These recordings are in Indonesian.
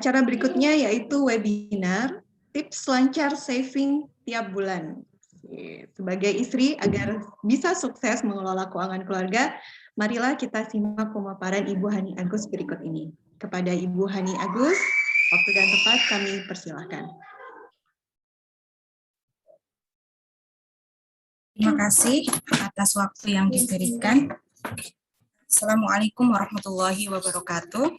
acara berikutnya yaitu webinar tips lancar saving tiap bulan. Sebagai istri agar bisa sukses mengelola keuangan keluarga, marilah kita simak pemaparan Ibu Hani Agus berikut ini. Kepada Ibu Hani Agus, waktu dan tempat kami persilahkan. Terima kasih atas waktu yang diberikan. Assalamualaikum warahmatullahi wabarakatuh.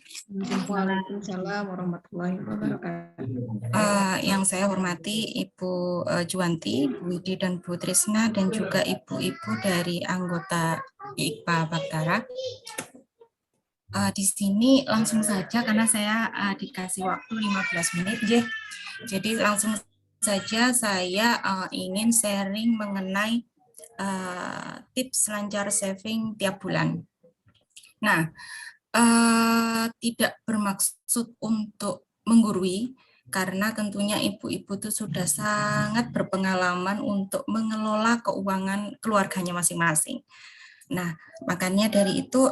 Waalaikumsalam warahmatullahi wabarakatuh. Yang saya hormati Ibu Juwanti, Bu Widi, dan Bu Trisna, dan juga ibu-ibu dari anggota IKPA Baktara. Di sini langsung saja karena saya dikasih waktu 15 menit. Jadi langsung saja saya ingin sharing mengenai tips lancar saving tiap bulan. Nah, tidak bermaksud untuk menggurui, karena tentunya ibu-ibu itu sudah sangat berpengalaman untuk mengelola keuangan keluarganya masing-masing. Nah, makanya dari itu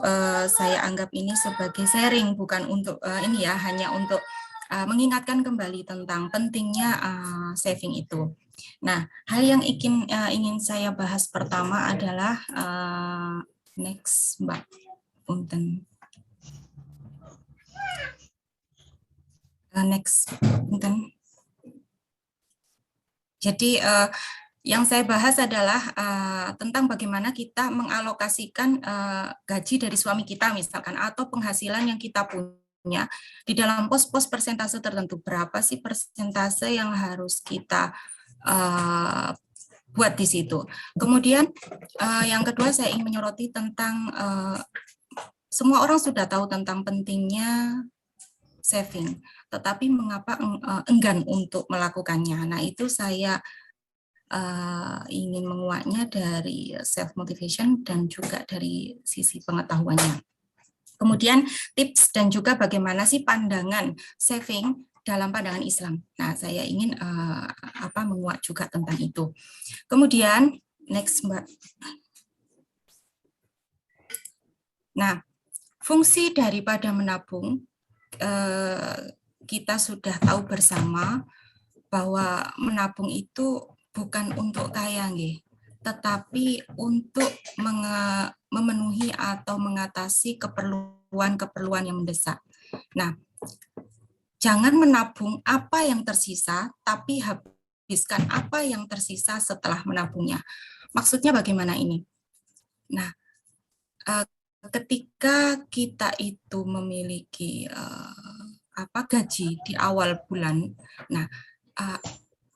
saya anggap ini sebagai sharing, bukan untuk ini ya, hanya untuk mengingatkan kembali tentang pentingnya saving itu. Nah, hal yang ingin saya bahas pertama adalah next, Mbak. Punten. Next, punten. Jadi yang saya bahas adalah tentang bagaimana kita mengalokasikan gaji dari suami kita misalkan, atau penghasilan yang kita punya di dalam pos-pos persentase tertentu. Berapa sih persentase yang harus kita buat di situ. Kemudian yang kedua saya ingin menyoroti tentang semua orang sudah tahu tentang pentingnya saving, tetapi mengapa enggan untuk melakukannya. Nah, itu saya ingin menguaknya dari self motivation dan juga dari sisi pengetahuannya. Kemudian tips dan juga bagaimana sih pandangan saving dalam pandangan Islam. Nah, saya ingin menguak juga tentang itu. Kemudian next, Mbak. Nah, fungsi daripada menabung, kita sudah tahu bersama bahwa menabung itu bukan untuk kaya, tetapi untuk memenuhi atau mengatasi keperluan-keperluan yang mendesak. Nah, jangan menabung apa yang tersisa, tapi habiskan apa yang tersisa setelah menabungnya. Maksudnya bagaimana ini? Nah, ketika kita itu memiliki gaji di awal bulan, nah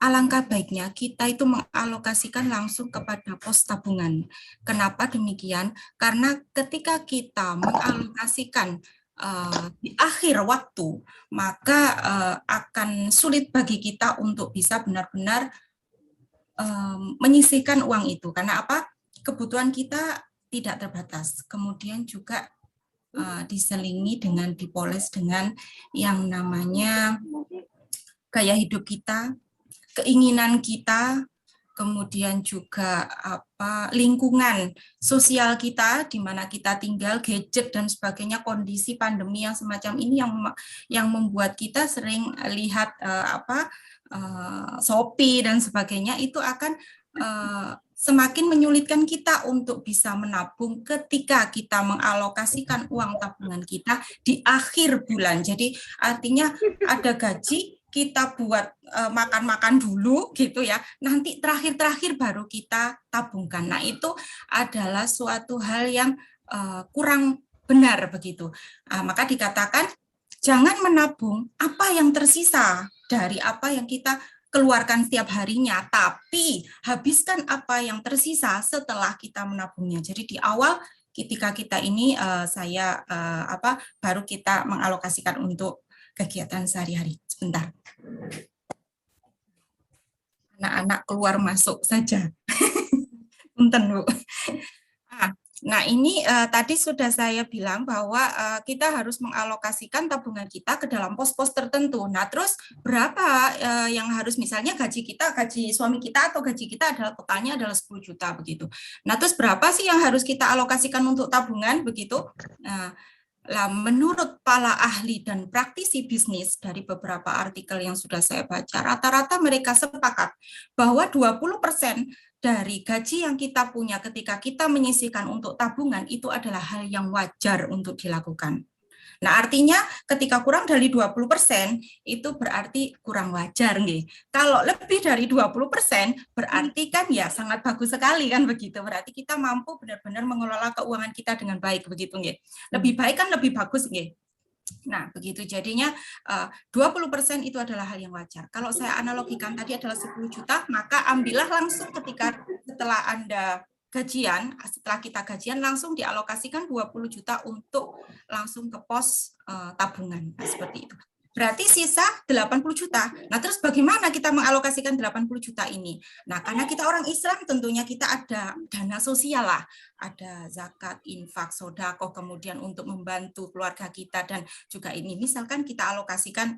alangkah baiknya kita itu mengalokasikan langsung kepada pos tabungan. Kenapa demikian? Karena ketika kita mengalokasikan di akhir waktu, maka akan sulit bagi kita untuk bisa benar-benar menyisihkan uang itu. Karena apa? Kebutuhan kita tidak terbatas. Kemudian juga diselingi dengan, dipoles dengan yang namanya gaya hidup kita, keinginan kita, kemudian juga lingkungan sosial kita di mana kita tinggal, gadget dan sebagainya, kondisi pandemi yang semacam ini yang membuat kita sering lihat Shopee dan sebagainya, itu akan semakin menyulitkan kita untuk bisa menabung ketika kita mengalokasikan uang tabungan kita di akhir bulan. Jadi artinya ada gaji, kita buat makan-makan dulu gitu ya, nanti terakhir-terakhir baru kita tabungkan. Nah, itu adalah suatu hal yang kurang benar begitu. Maka dikatakan jangan menabung apa yang tersisa dari apa yang kita keluarkan setiap harinya, tapi habiskan apa yang tersisa setelah kita menabungnya. Jadi di awal ketika kita ini baru kita mengalokasikan untuk kegiatan sehari-hari. Sebentar. Anak-anak keluar masuk saja. Punten, Bu. Nah, ini tadi sudah saya bilang bahwa kita harus mengalokasikan tabungan kita ke dalam pos-pos tertentu. Nah, terus berapa yang harus, misalnya gaji suami kita atau gaji kita adalah totalnya adalah 10 juta begitu. Nah, terus berapa sih yang harus kita alokasikan untuk tabungan begitu? Nah, Lah, menurut para ahli dan praktisi bisnis dari beberapa artikel yang sudah saya baca, rata-rata mereka sepakat bahwa 20% dari gaji yang kita punya ketika kita menyisihkan untuk tabungan itu adalah hal yang wajar untuk dilakukan. Nah, artinya ketika kurang dari 20% itu berarti kurang wajar nih. Kalau lebih dari 20% berarti kan ya sangat bagus sekali kan begitu. Berarti kita mampu benar-benar mengelola keuangan kita dengan baik begitu nih. Lebih baik kan lebih bagus nih. Nah, begitu jadinya 20% itu adalah hal yang wajar. Kalau saya analogikan tadi adalah 10 juta, maka ambillah langsung ketika setelah Anda gajian, setelah kita gajian langsung dialokasikan 20 juta untuk langsung ke pos tabungan. Nah, seperti itu. Berarti sisa 80 juta. Nah, terus bagaimana kita mengalokasikan 80 juta ini? Nah, karena kita orang Islam tentunya kita ada dana sosial lah. Ada zakat, infak, sodako, kemudian untuk membantu keluarga kita, dan juga ini misalkan kita alokasikan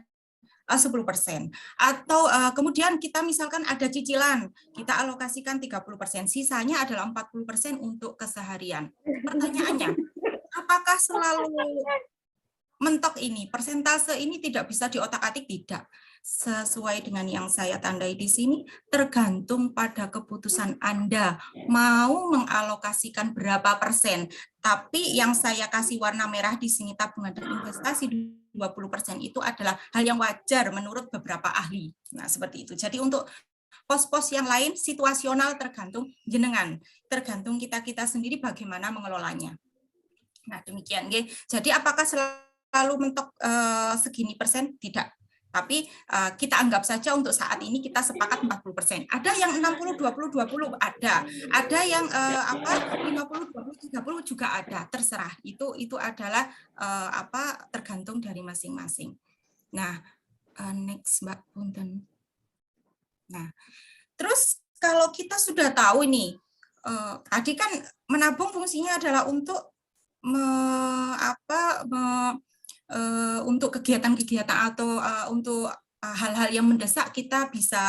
10%. Atau kemudian kita misalkan ada cicilan, kita alokasikan 30%, sisanya adalah 40% untuk keseharian. Pertanyaannya, apakah selalu mentok ini, persentase ini tidak bisa diotak-atik? Tidak. Sesuai dengan yang saya tandai di sini, tergantung pada keputusan Anda mau mengalokasikan berapa persen. Tapi yang saya kasih warna merah di sini tabungan dan investasi 20% itu adalah hal yang wajar menurut beberapa ahli. Nah, seperti itu. Jadi untuk pos-pos yang lain situasional tergantung jenengan, tergantung kita-kita sendiri bagaimana mengelolanya. Nah, demikian. Jadi apakah selalu mentok segini persen? Tidak. Tapi kita anggap saja untuk saat ini kita sepakat 40%. Ada yang 60, 20, 20 ada. Ada yang 50, 20, 30 juga ada. Terserah. Itu adalah tergantung dari masing-masing. Nah, next Mbak Punten. Nah, terus kalau kita sudah tahu ini, tadi kan menabung fungsinya adalah untuk untuk kegiatan-kegiatan atau untuk hal-hal yang mendesak, kita bisa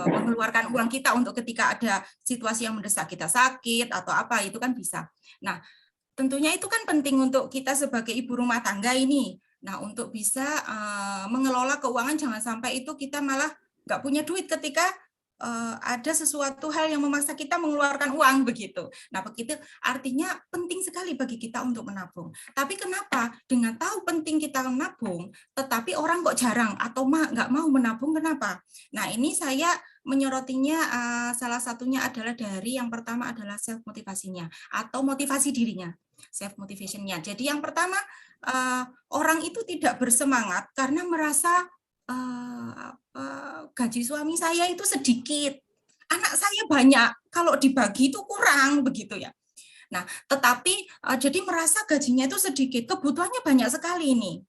mengeluarkan uang kita untuk ketika ada situasi yang mendesak, kita sakit atau apa, itu kan bisa. Nah, tentunya itu kan penting untuk kita sebagai ibu rumah tangga ini. Nah, untuk bisa mengelola keuangan, jangan sampai itu kita malah nggak punya duit ketika ada sesuatu hal yang memaksa kita mengeluarkan uang begitu. Nah, begitu artinya penting sekali bagi kita untuk menabung. Tapi kenapa dengan tahu penting kita menabung, tetapi orang kok jarang atau nggak mau menabung, kenapa? Nah, ini saya menyorotinya salah satunya adalah dari yang pertama adalah self motivasinya atau motivasi dirinya, self motivationnya. Jadi yang pertama, orang itu tidak bersemangat karena merasa gaji suami saya itu sedikit, anak saya banyak, kalau dibagi itu kurang begitu ya. Nah, tetapi jadi merasa gajinya itu sedikit, kebutuhannya banyak sekali ini.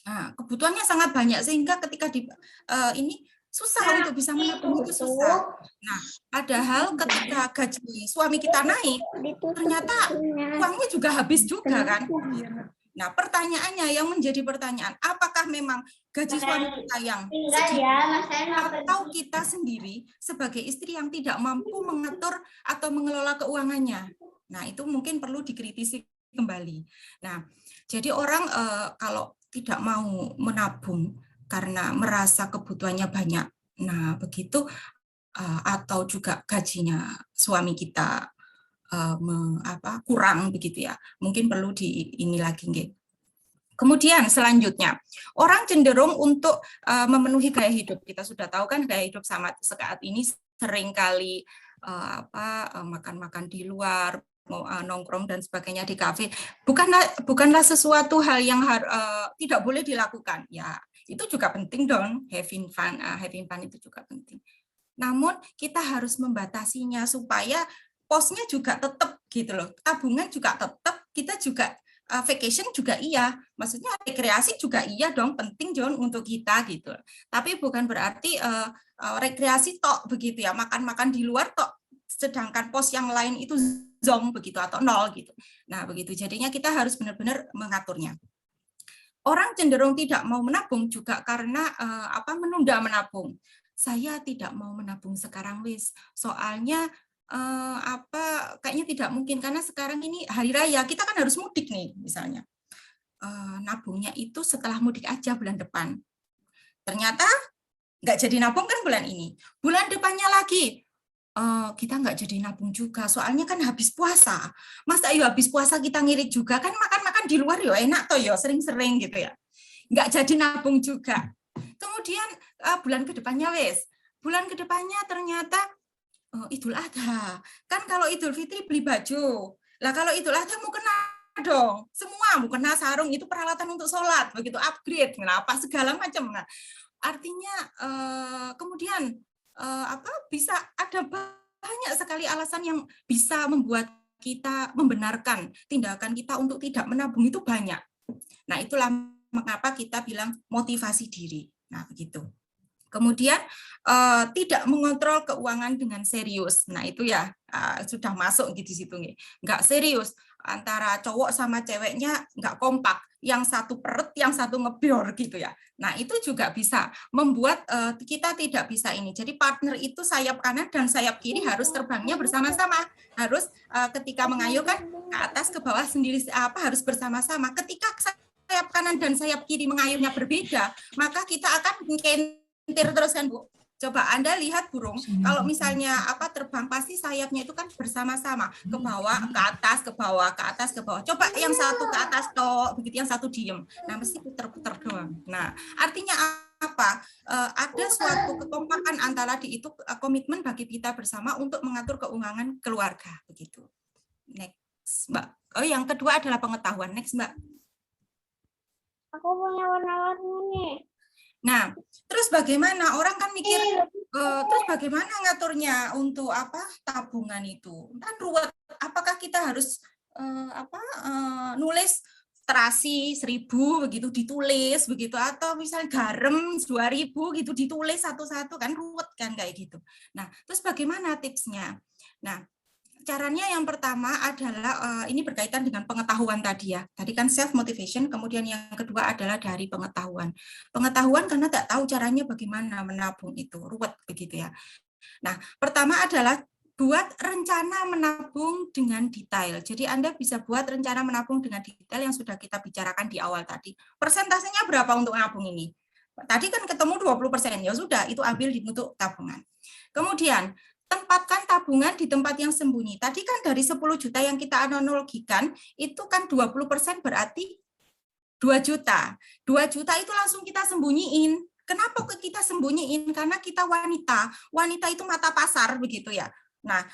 Nah, kebutuhannya sangat banyak sehingga ketika ini susah untuk bisa menabung, itu susah. Nah, padahal ketika gaji suami kita naik, ternyata uangnya juga habis juga kan. Nah, pertanyaannya yang menjadi pertanyaan, apakah memang gaji suami kita yang sedikit atau kita sendiri sebagai istri yang tidak mampu mengatur atau mengelola keuangannya? Nah, itu mungkin perlu dikritisi kembali. Nah, jadi orang kalau tidak mau menabung karena merasa kebutuhannya banyak, nah begitu, atau juga gajinya suami kita kurang begitu ya, mungkin perlu ini lagi. Kemudian selanjutnya, orang cenderung untuk memenuhi gaya hidup. Kita sudah tahu kan gaya hidup saat ini seringkali makan-makan di luar, nongkrong dan sebagainya di kafe. Bukanlah sesuatu hal yang tidak boleh dilakukan. Ya, itu juga penting dong. Having fun itu juga penting. Namun kita harus membatasinya supaya posnya juga tetap gitu loh. Tabungan juga tetap, kita juga vacation juga iya, maksudnya rekreasi juga iya dong, penting dong untuk kita gitu. Tapi bukan berarti rekreasi tok begitu ya, makan-makan di luar tok, sedangkan pos yang lain itu zong begitu atau nol gitu. Nah begitu, jadinya kita harus benar-benar mengaturnya. Orang cenderung tidak mau menabung juga karena menunda menabung. Saya tidak mau menabung sekarang, Wis. Soalnya kayaknya tidak mungkin karena sekarang ini hari raya kita kan harus mudik nih misalnya. Nabungnya itu setelah mudik aja bulan depan. Ternyata nggak jadi nabung kan bulan ini. Bulan depannya lagi kita nggak jadi nabung juga, soalnya kan habis puasa. Masa ayo habis puasa kita ngirit juga, kan makan-makan di luar ya enak toh ya, sering-sering gitu ya. Nggak jadi nabung juga. Kemudian bulan kedepannya bulan kedepannya ternyata Idul Adha. Kan kalau Idul Fitri beli baju. Lah kalau Idul Adha mau kena dong, semua mau kena sarung, itu peralatan untuk sholat, begitu upgrade, kenapa segala macam. Nah, artinya kemudian bisa ada banyak sekali alasan yang bisa membuat kita membenarkan tindakan kita untuk tidak menabung itu banyak. Nah, itulah mengapa kita bilang motivasi diri. Nah, begitu. Kemudian tidak mengontrol keuangan dengan serius. Nah, itu ya sudah masuk di situ nih. Nggak serius, antara cowok sama ceweknya nggak kompak, yang satu peret, yang satu ngebior gitu ya. Nah, itu juga bisa membuat kita tidak bisa ini. Jadi partner itu sayap kanan dan sayap kiri harus terbangnya bersama-sama. Harus ketika mengayuh kan ke atas ke bawah sendiri harus bersama-sama. Ketika sayap kanan dan sayap kiri mengayuhnya berbeda, maka kita akan kentir terus kan, Bu. Coba Anda lihat burung, kalau misalnya terbang pasti sayapnya itu kan bersama-sama, ke bawah, ke atas, ke bawah, ke atas, ke bawah. Coba yang satu ke atas toh, begitu yang satu diem. Nah, mesti putar-putar doang. Nah, artinya apa? Ada suatu kekompakan antara itu komitmen bagi kita bersama untuk mengatur keuangan keluarga, begitu. Next, Mbak. Oh, yang kedua adalah pengetahuan. Next, Mbak. Aku punya warna-warni nih. Nah, terus bagaimana orang kan mikir, terus bagaimana ngaturnya untuk tabungan itu? Kan ruwet. Apakah kita harus nulis terasi 1.000 begitu ditulis begitu, atau misalnya garam 2.000 gitu ditulis satu-satu, kan ruwet kan kayak gitu. Nah, terus bagaimana tipsnya? Nah, caranya yang pertama adalah ini berkaitan dengan pengetahuan tadi ya. Tadi kan self motivation, kemudian yang kedua adalah dari pengetahuan. Pengetahuan karena tak tahu caranya bagaimana menabung itu, ruwet begitu ya. Nah, pertama adalah buat rencana menabung dengan detail. Jadi Anda bisa buat rencana menabung dengan detail yang sudah kita bicarakan di awal tadi. Persentasenya berapa untuk nabung ini? Tadi kan ketemu 20%, ya sudah, itu ambil untuk tabungan. Kemudian tempatkan tabungan di tempat yang sembunyi. Tadi kan dari 10 juta yang kita analogikan, itu kan 20% berarti 2 juta. 2 juta itu langsung kita sembunyiin. Kenapa kita sembunyiin? Karena kita wanita. Wanita itu mata pasar begitu ya. Nah,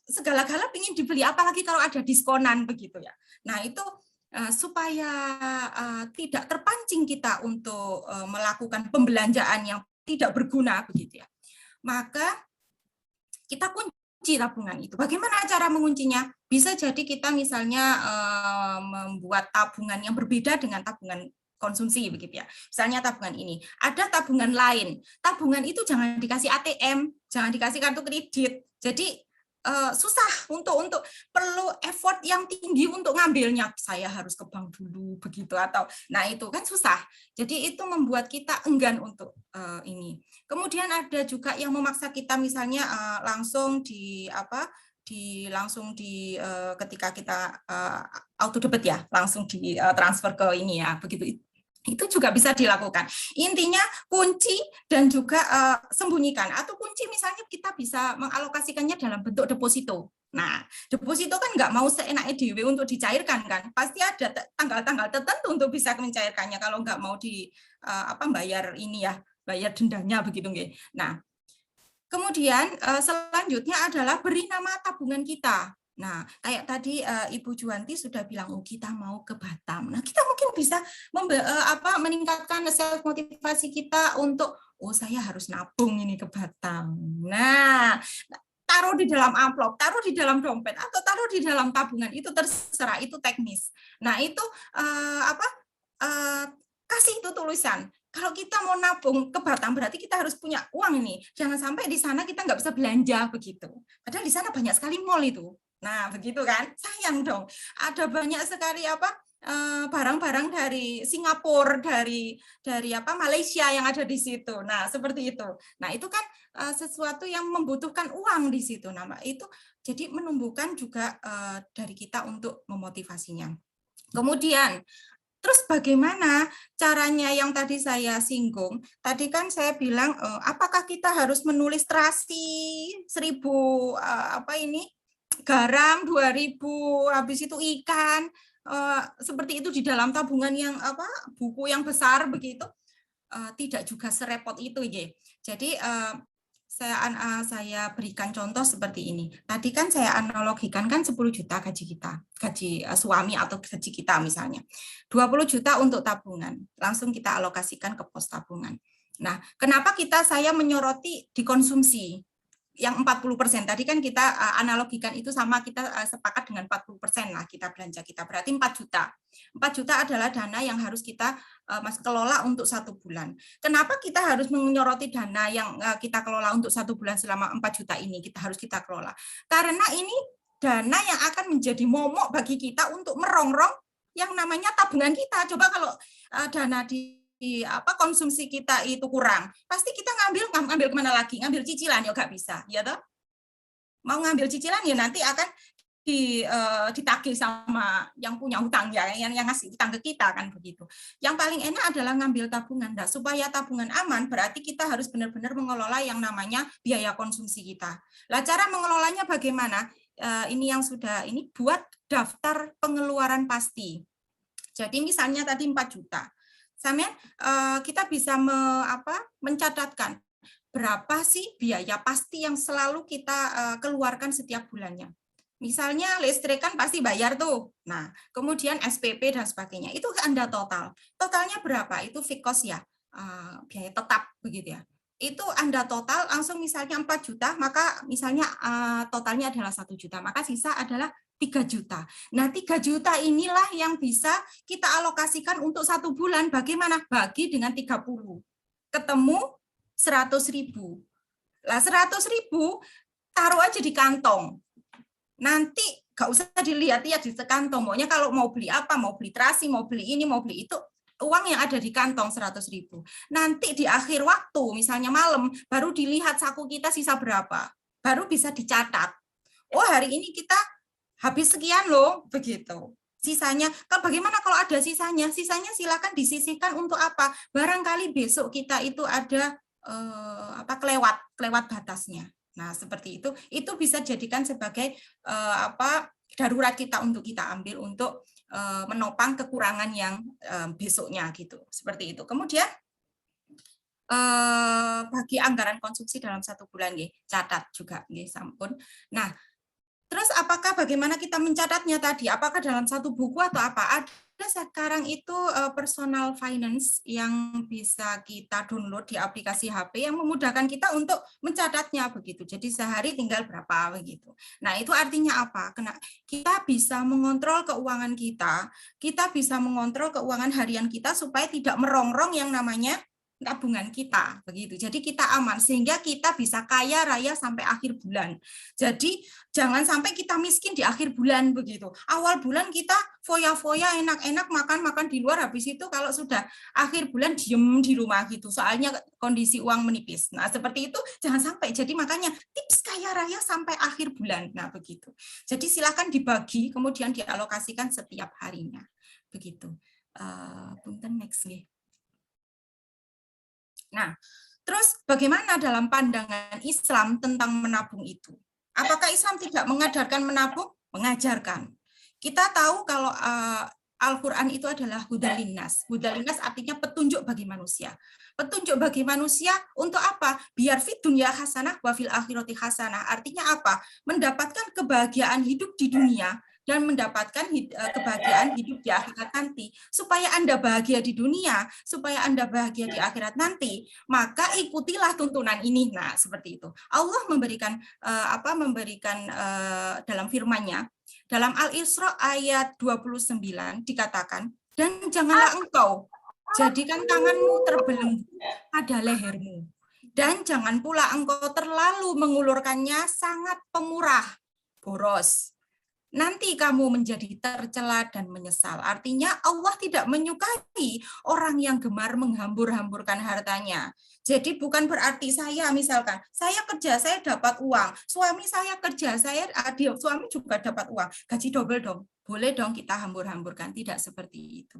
segala-gala ingin dibeli, apalagi kalau ada diskonan begitu ya. Nah, itu supaya tidak terpancing kita untuk melakukan pembelanjaan yang tidak berguna begitu ya. Maka kita kunci tabungan itu. Bagaimana cara menguncinya? Bisa jadi kita misalnya membuat tabungan yang berbeda dengan tabungan konsumsi begitu ya. Misalnya tabungan ini, ada tabungan lain. Tabungan itu jangan dikasih ATM, jangan dikasih kartu kredit. Jadi susah untuk perlu effort yang tinggi untuk ngambilnya. Saya harus ke bank dulu begitu, atau nah itu kan susah. Jadi itu membuat kita enggan untuk ini. Kemudian ada juga yang memaksa kita misalnya langsung ketika kita auto debit ya, langsung di transfer ke ini ya, begitu. Itu juga bisa dilakukan. Intinya kunci dan juga sembunyikan. Atau kunci misalnya kita bisa mengalokasikannya dalam bentuk deposito. Nah, deposito kan nggak mau seenaknya dewe untuk dicairkan kan. Pasti ada tanggal-tanggal tertentu untuk bisa mencairkannya kalau nggak mau bayar ini ya, bayar dendanya begitu nggih. Nah, kemudian selanjutnya adalah beri nama tabungan kita. Nah, kayak tadi Ibu Juwanti sudah bilang, kita mau ke Batam. Nah, kita mungkin bisa meningkatkan self motivasi kita untuk, saya harus nabung ini ke Batam. Nah, taruh di dalam amplop, taruh di dalam dompet, atau taruh di dalam tabungan, itu terserah, itu teknis. Nah, itu kasih itu tulisan. Kalau kita mau nabung ke Batam, berarti kita harus punya uang ini. Jangan sampai di sana kita nggak bisa belanja begitu. Padahal di sana banyak sekali mall itu. Nah, begitu kan? Sayang dong. Ada banyak sekali barang-barang dari Singapura, dari Malaysia yang ada di situ. Nah, seperti itu. Nah, itu kan sesuatu yang membutuhkan uang di situ. Nah, itu jadi menumbuhkan juga dari kita untuk memotivasinya. Kemudian, terus bagaimana caranya yang tadi saya singgung? Tadi kan saya bilang, apakah kita harus menulis terasi 1000 garam 2000, habis itu ikan seperti itu di dalam tabungan yang buku yang besar begitu? Tidak juga serepot itu, ya. Jadi saya berikan contoh seperti ini. Tadi kan saya analogikan kan 10 juta gaji kita, gaji suami atau gaji kita misalnya. 20 juta untuk tabungan, langsung kita alokasikan ke pos tabungan. Nah, kenapa saya menyoroti dikonsumsi? Yang 40% tadi kan kita analogikan itu sama, kita sepakat dengan 40% lah kita belanja kita, berarti 4 juta. 4 juta adalah dana yang harus kita kelola untuk 1 bulan. Kenapa kita harus menyoroti dana yang kita kelola untuk 1 bulan selama 4 juta ini kita kelola? Karena ini dana yang akan menjadi momok bagi kita untuk merongrong yang namanya tabungan kita. Coba kalau dana di konsumsi kita itu kurang, pasti kita ngambil kemana lagi? Ngambil cicilan ya nggak bisa, ya toh? Mau ngambil cicilan ya nanti akan ditagih sama yang punya hutang, ya, yang ngasih hutang ke kita kan begitu. Yang paling enak adalah ngambil tabungan. Nah, supaya tabungan aman, berarti kita harus benar-benar mengelola yang namanya biaya konsumsi kita. Lah, cara mengelolanya bagaimana? Ini yang sudah buat daftar pengeluaran pasti. Jadi misalnya tadi 4 juta. Kita bisa mencatatkan berapa sih biaya pasti yang selalu kita keluarkan setiap bulannya. Misalnya listrik kan pasti bayar tuh. Nah, kemudian SPP dan sebagainya. Itu Anda total. Totalnya berapa? Itu fixed cost ya, biaya tetap begitu ya. Itu Anda total langsung misalnya 4 juta, maka misalnya totalnya adalah 1 juta, maka sisa adalah 3 juta. Nah, 3 juta inilah yang bisa kita alokasikan untuk 1 bulan. Bagaimana? Bagi dengan 30. Ketemu 100.000. Lah, 100.000 taruh aja di kantong. Nanti nggak usah dilihat-lihat di kantong. Maunya kalau mau beli apa, mau beli terasi, mau beli ini, mau beli itu, uang yang ada di kantong 100.000. Nanti di akhir waktu, misalnya malam, baru dilihat saku kita sisa berapa. Baru bisa dicatat. Oh, hari ini kita habis sekian loh, begitu. Sisanya, bagaimana kalau ada sisanya? Sisanya silakan disisihkan untuk apa? Barangkali besok kita itu ada kelewat batasnya. Nah, seperti itu bisa jadikan sebagai darurat kita untuk kita ambil untuk menopang kekurangan yang besoknya gitu. Seperti itu. Kemudian bagi anggaran konsumsi dalam 1 bulan, catat juga, sampun. Nah, terus bagaimana kita mencatatnya tadi? Apakah dalam 1 buku atau apa? Ada sekarang itu personal finance yang bisa kita download di aplikasi HP yang memudahkan kita untuk mencatatnya begitu. Jadi sehari tinggal berapa begitu. Nah, itu artinya apa? Kita bisa mengontrol keuangan kita bisa mengontrol keuangan harian kita supaya tidak merongrong yang namanya tabungan kita begitu. Jadi kita aman sehingga kita bisa kaya raya sampai akhir bulan. Jadi jangan sampai kita miskin di akhir bulan begitu. Awal bulan kita foya-foya enak-enak makan di luar, habis itu kalau sudah akhir bulan diem di rumah gitu. Soalnya kondisi uang menipis. Nah, seperti itu jangan sampai. Jadi makanya tips kaya raya sampai akhir bulan. Nah, begitu. Jadi silakan dibagi kemudian dialokasikan setiap harinya. Begitu. Punten next nih. Nah, terus bagaimana dalam pandangan Islam tentang menabung itu? Apakah Islam tidak mengajarkan menabung? Mengajarkan. Kita tahu kalau Al-Quran itu adalah hudalinas. Hudalinas artinya petunjuk bagi manusia. Petunjuk bagi manusia untuk apa? Biar fid dunya hasanah wa fil akhirati hasanah. Artinya apa? Mendapatkan kebahagiaan hidup di dunia dan mendapatkan kebahagiaan hidup di akhirat nanti. Supaya Anda bahagia di dunia, supaya Anda bahagia di akhirat nanti, maka ikutilah tuntunan ini. Nah, seperti itu. Allah memberikan dalam firman-Nya, dalam Al-Isra ayat 29 dikatakan, dan janganlah engkau jadikan tanganmu terbelenggu pada lehermu, dan jangan pula engkau terlalu mengulurkannya sangat pemurah, boros. nanti kamu menjadi tercela dan menyesal. Artinya Allah tidak menyukai orang yang gemar menghambur-hamburkan hartanya. Jadi bukan berarti saya misalkan, saya kerja, saya dapat uang, suami saya kerja, suami juga dapat uang, gaji double dong. Boleh dong kita hambur-hamburkan, tidak seperti itu.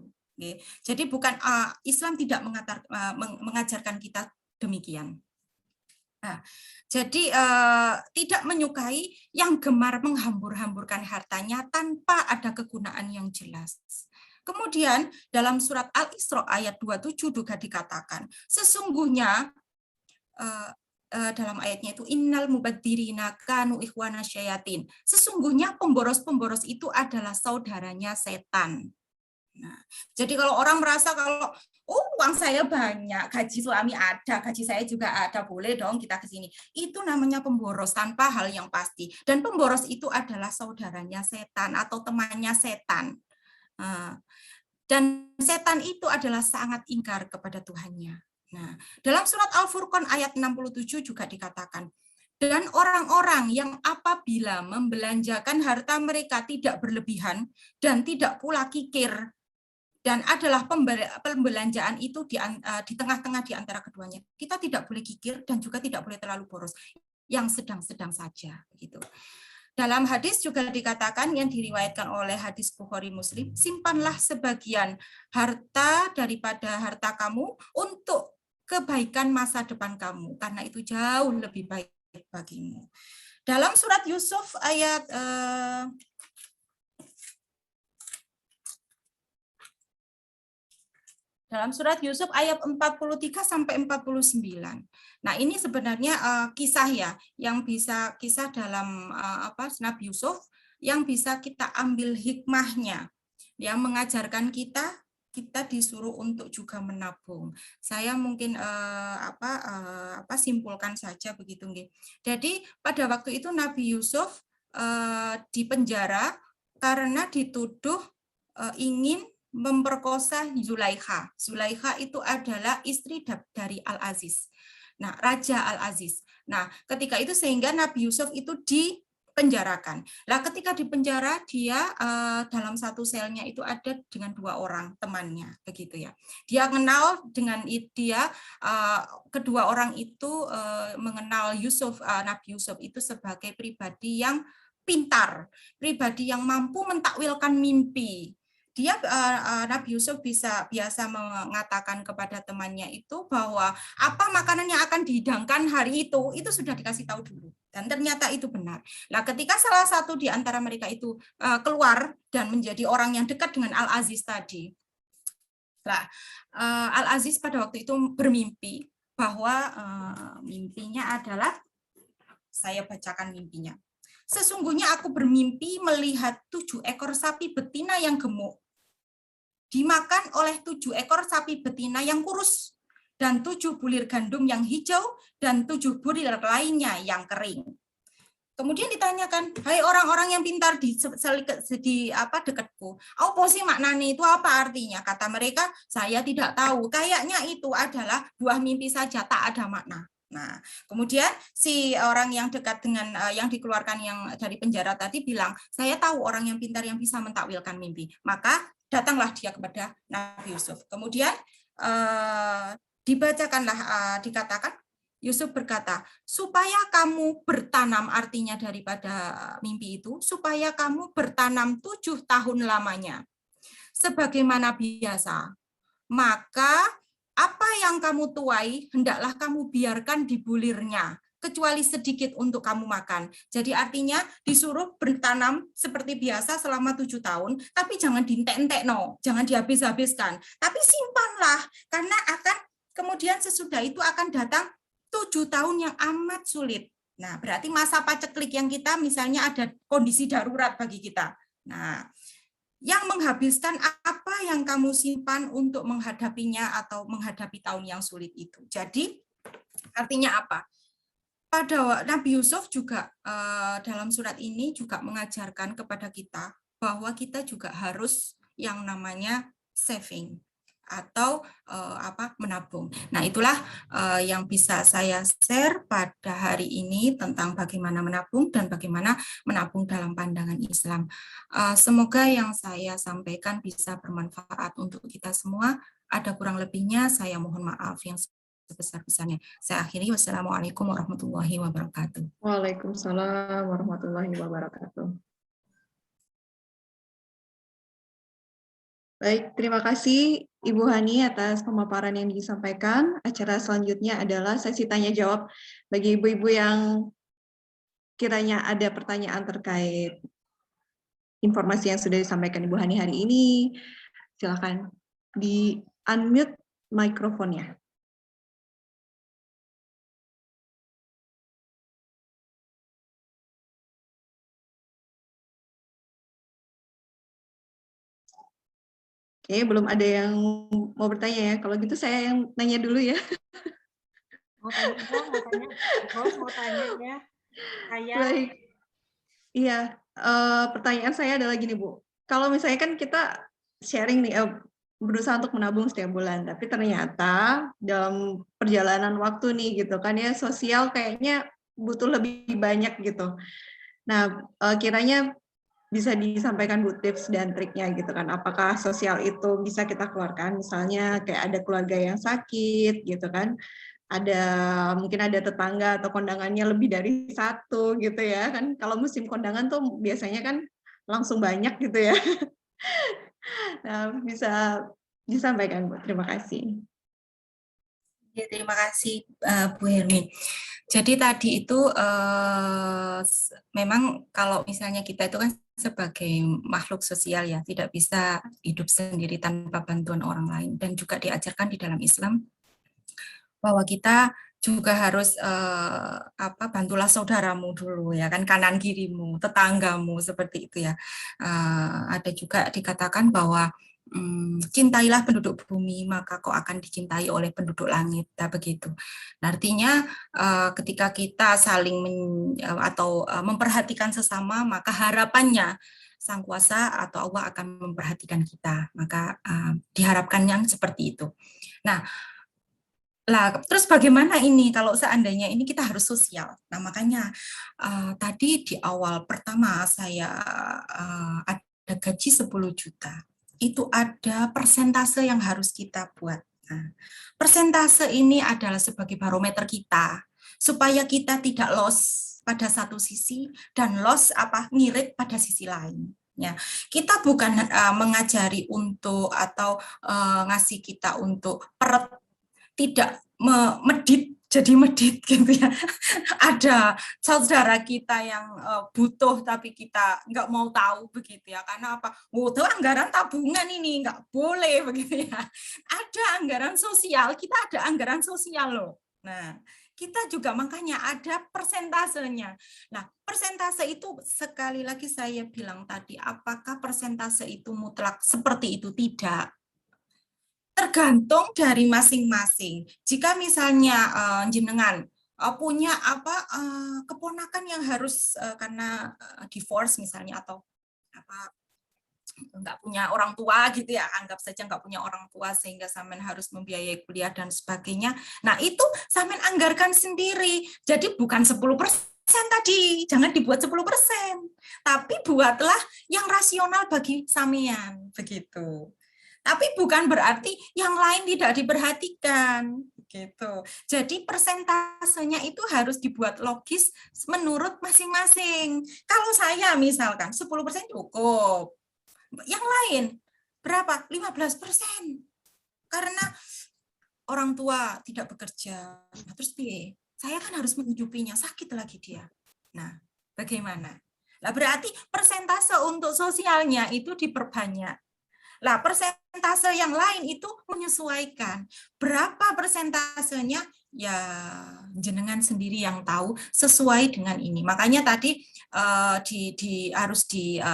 Jadi bukan Islam tidak mengajarkan kita demikian. Nah, jadi tidak menyukai yang gemar menghambur-hamburkan hartanya tanpa ada kegunaan yang jelas. Kemudian dalam surat Al-Isra ayat 27 juga dikatakan, sesungguhnya dalam ayatnya itu innal mubadzirina kanu ikhwana syayatin. Sesungguhnya pemboros-pemboros itu adalah saudaranya setan. Nah, jadi kalau orang merasa kalau uang saya banyak, gaji suami ada, gaji saya juga ada, boleh dong kita ke sini. Itu namanya pemboros tanpa hal yang pasti. Dan pemboros itu adalah saudaranya setan atau temannya setan. Dan setan itu adalah sangat ingkar kepada Tuhannya. Nah, dalam surat Al-Furqan ayat 67 juga dikatakan, dan orang-orang yang apabila membelanjakan harta mereka tidak berlebihan dan tidak pula kikir, dan adalah pembelanjaan itu di tengah-tengah di antara keduanya. Kita tidak boleh kikir dan juga tidak boleh terlalu boros, yang sedang-sedang saja. Begitu. Dalam hadis juga dikatakan yang diriwayatkan oleh hadis Bukhari Muslim, simpanlah sebagian harta daripada harta kamu untuk kebaikan masa depan kamu, karena itu jauh lebih baik bagimu. Dalam surat Yusuf ayat dalam surat Yusuf ayat 43 sampai 49. Nah, ini sebenarnya kisah ya, yang bisa kisah dalam Nabi Yusuf yang bisa kita ambil hikmahnya, yang mengajarkan kita disuruh untuk juga menabung. Saya mungkin simpulkan saja begitu nggih. Jadi pada waktu itu Nabi Yusuf dipenjara karena dituduh ingin memperkosa Zulaikha. Zulaikha itu adalah istri dari Al-Aziz. Nah, Raja Al-Aziz. Nah, ketika itu sehingga Nabi Yusuf itu dipenjarakan. Nah, ketika dipenjara dia dalam satu selnya itu ada dengan 2 orang temannya, begitu ya. Dia kenal dengan dia kedua orang itu mengenal Nabi Yusuf itu sebagai pribadi yang pintar, pribadi yang mampu mentakwilkan mimpi. Nabi Yusuf biasa mengatakan kepada temannya itu bahwa apa makanan yang akan dihidangkan hari itu sudah dikasih tahu dulu. Dan ternyata itu benar. Nah, ketika salah satu di antara mereka itu keluar dan menjadi orang yang dekat dengan Al-Aziz tadi. Nah, Al-Aziz pada waktu itu bermimpi bahwa mimpinya adalah, saya bacakan mimpinya. Sesungguhnya aku bermimpi melihat 7 ekor sapi betina yang gemuk dimakan oleh 7 ekor sapi betina yang kurus, dan 7 bulir gandum yang hijau, dan 7 bulir lainnya yang kering. Kemudian ditanyakan, hai orang-orang yang pintar di dekatku, apa sih maknanya itu, apa artinya? Kata mereka, saya tidak tahu, kayaknya itu adalah buah mimpi saja, tak ada makna. Nah, kemudian si orang yang dekat dengan yang dikeluarkan yang dari penjara tadi bilang, saya tahu orang yang pintar yang bisa mentakwilkan mimpi. Maka datanglah dia kepada Nabi Yusuf. Kemudian dikatakan, Yusuf berkata, supaya kamu bertanam, artinya daripada mimpi itu, supaya kamu bertanam 7 tahun lamanya. Sebagaimana biasa, maka apa yang kamu tuai, hendaklah kamu biarkan di bulirnya, kecuali sedikit untuk kamu makan. Jadi artinya disuruh bertanam seperti biasa selama 7 tahun, tapi jangan dientek-entek, jangan dihabis-habiskan. Tapi simpanlah, karena akan kemudian sesudah itu akan datang 7 tahun yang amat sulit. Nah, berarti masa paceklik yang kita misalnya ada kondisi darurat bagi kita. Nah, yang menghabiskan apa yang kamu simpan untuk menghadapinya atau menghadapi tahun yang sulit itu. Jadi artinya apa? Pada Nabi Yusuf juga dalam surat ini juga mengajarkan kepada kita bahwa kita juga harus yang namanya saving atau menabung. Nah, itulah yang bisa saya share pada hari ini tentang bagaimana menabung dan bagaimana menabung dalam pandangan Islam. Semoga yang saya sampaikan bisa bermanfaat untuk kita semua. Ada kurang lebihnya, saya mohon maaf yang sebesar-besarnya. Saya akhiri, wassalamualaikum warahmatullahi wabarakatuh. Waalaikumsalam warahmatullahi wabarakatuh. Baik, terima kasih Ibu Hani atas pemaparan yang disampaikan. Acara selanjutnya adalah sesi tanya jawab bagi ibu-ibu yang kiranya ada pertanyaan terkait informasi yang sudah disampaikan Ibu Hani hari ini. Silakan di unmute mikrofonnya. Oke, belum ada yang mau bertanya ya. Kalau gitu saya yang nanya dulu ya. Mau tanya mau tanya ya. Saya Baik. Iya, pertanyaan saya adalah gini Bu. Kalau misalnya kan kita sharing nih, berusaha untuk menabung setiap bulan, tapi ternyata dalam perjalanan waktu nih gitu kan ya, sosial kayaknya butuh lebih banyak gitu. Nah, kiranya bisa disampaikan Bu tips dan triknya gitu kan. Apakah sosial itu bisa kita keluarkan, misalnya kayak ada keluarga yang sakit gitu kan, ada mungkin ada tetangga atau kondangannya lebih dari satu gitu ya kan. Kalau musim kondangan tuh biasanya kan langsung banyak gitu ya. Nah, bisa disampaikan Bu. Terima kasih. Ya, terima kasih Bu Hermi. Jadi tadi itu memang kalau misalnya kita itu kan sebagai makhluk sosial ya, tidak bisa hidup sendiri tanpa bantuan orang lain, dan juga diajarkan di dalam Islam bahwa kita juga harus bantulah saudaramu dulu ya kan, kanan kirimu, tetanggamu, seperti itu ya. Ada juga dikatakan bahwa cintailah penduduk bumi, maka kau akan dicintai oleh penduduk langit, begitu. Nah, artinya ketika kita saling memperhatikan sesama, maka harapannya Sang Kuasa atau Allah akan memperhatikan kita. Maka diharapkan yang seperti itu. Nah, terus bagaimana ini kalau seandainya ini kita harus sosial? Nah, makanya tadi di awal pertama saya ada gaji 10 juta. Itu ada persentase yang harus kita buat. Nah, persentase ini adalah sebagai barometer kita supaya kita tidak loss pada satu sisi dan loss ngirit pada sisi lain. Ya, kita bukan mengajari untuk atau ngasih kita untuk tidak medit jadi medit gitu ya. Ada saudara kita yang butuh tapi kita nggak mau tahu begitu ya, karena apa? Itu anggaran tabungan ini nggak boleh begitu ya. Ada anggaran sosial, kita ada anggaran sosial loh. Nah, kita juga makanya ada persentasenya. Nah, persentase itu sekali lagi saya bilang tadi, apakah persentase itu mutlak seperti itu? Tidak. Tergantung dari masing-masing. Jika misalnya jenengan punya keponakan yang harus karena divorce misalnya, atau nggak punya orang tua gitu ya, anggap saja nggak punya orang tua sehingga Samen harus membiayai kuliah dan sebagainya. Nah, itu Samen anggarkan sendiri. Jadi bukan 10% tadi, jangan dibuat 10%, tapi buatlah yang rasional bagi Samean begitu. Tapi bukan berarti yang lain tidak diperhatikan gitu. Jadi persentasenya itu harus dibuat logis menurut masing-masing. Kalau saya misalkan 10% cukup. Yang lain berapa? 15%. Karena orang tua tidak bekerja. Nah, terus saya kan harus menghidupinya, sakit lagi dia. Nah, bagaimana? Nah, berarti persentase untuk sosialnya itu diperbanyak. Lah, persentase yang lain itu menyesuaikan. Berapa persentasenya? Ya, jenengan sendiri yang tahu sesuai dengan ini. Makanya tadi harus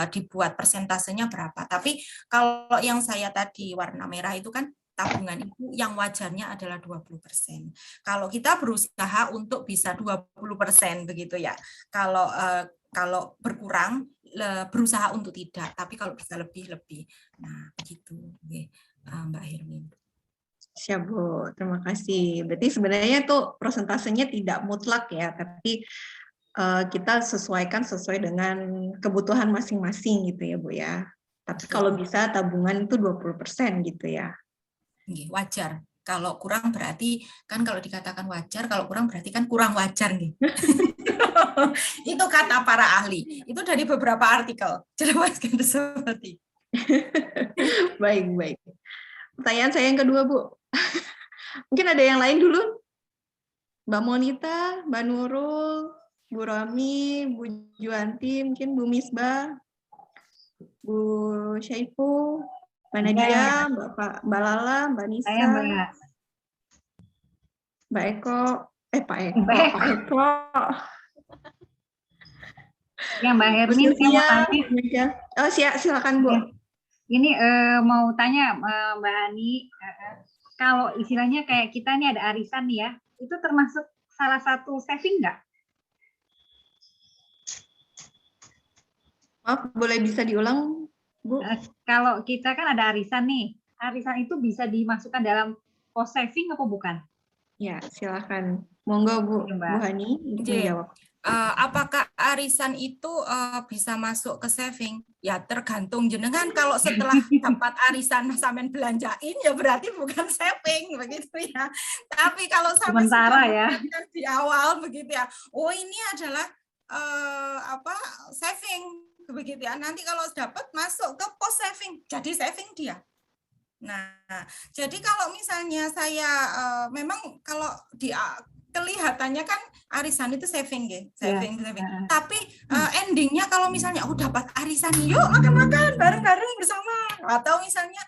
dibuat persentasenya berapa. Tapi kalau yang saya tadi warna merah itu kan tabungan itu yang wajarnya adalah 20%. Kalau kita berusaha untuk bisa 20% begitu ya. Kalau berkurang berusaha untuk tidak, tapi kalau bisa lebih. Nah, begitu, Mbak Hermin. Siap Bu, terima kasih. Berarti sebenarnya tuh prosentasenya tidak mutlak ya, tapi kita sesuaikan sesuai dengan kebutuhan masing-masing gitu ya Bu ya. Tapi kalau bisa tabungan itu 20% gitu ya. Wajar. Kalau kurang berarti, kan kalau dikatakan wajar, kalau kurang berarti kan kurang wajar nih. Itu kata para ahli. Itu dari beberapa artikel. Jelaskan seperti. Baik. Pertanyaan saya yang kedua, Bu. Mungkin ada yang lain dulu? Mbak Monita, Mbak Nurul, Bu Rami, Bu Juanti, mungkin Bu Misbah, Bu Syaifu, Mbak Nadia, Mbak Lala, Mbak Nisa, Saya Mbak. Mbak Eko, Pak Eko. Ya Mbak Hermin, saya mau tanya. Oh silakan Bu. Ini mau tanya Mbak Ani, kalau istilahnya kayak kita nih ada arisan nih ya, itu termasuk salah satu saving nggak? Maaf, boleh bisa diulang Bu? Kalau kita kan ada arisan nih, arisan itu bisa dimasukkan dalam cost saving apa bukan? Ya, silakan. Monggo Bu, Bu Hani menjawab. Apakah arisan itu bisa masuk ke saving? Ya tergantung jenengan. Kalau setelah dapat arisan sampean belanjain ya berarti bukan saving begitu ya. Tapi kalau sampai sementara ya di awal begitu ya. Oh ini adalah saving begitu ya. Nanti kalau dapat masuk ke post saving, jadi saving dia. Nah, jadi kalau misalnya saya memang kalau di kelihatannya kan arisan itu saving ya, saving. Tapi endingnya kalau misalnya aku dapat arisan, yuk makan-makan bareng-bareng bersama. Atau misalnya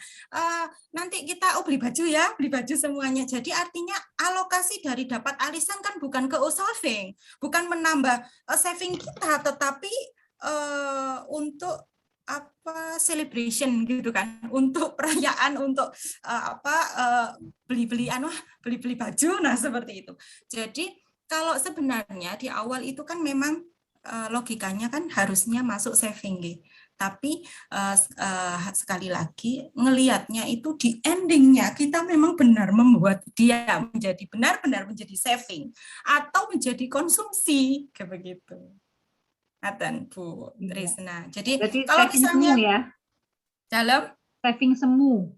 nanti kita beli baju semuanya. Jadi artinya alokasi dari dapat arisan kan bukan ke saving, bukan menambah saving kita, tetapi untuk celebration gitu kan, untuk perayaan, untuk beli baju, nah seperti itu. Jadi kalau sebenarnya di awal itu kan memang logikanya kan harusnya masuk saving, tapi sekali lagi ngelihatnya itu di endingnya kita memang benar membuat dia menjadi benar-benar menjadi saving atau menjadi konsumsi kayak begitu. Aten Bu Trisna. Jadi berarti kalau misalnya semu ya, dalam saving semu.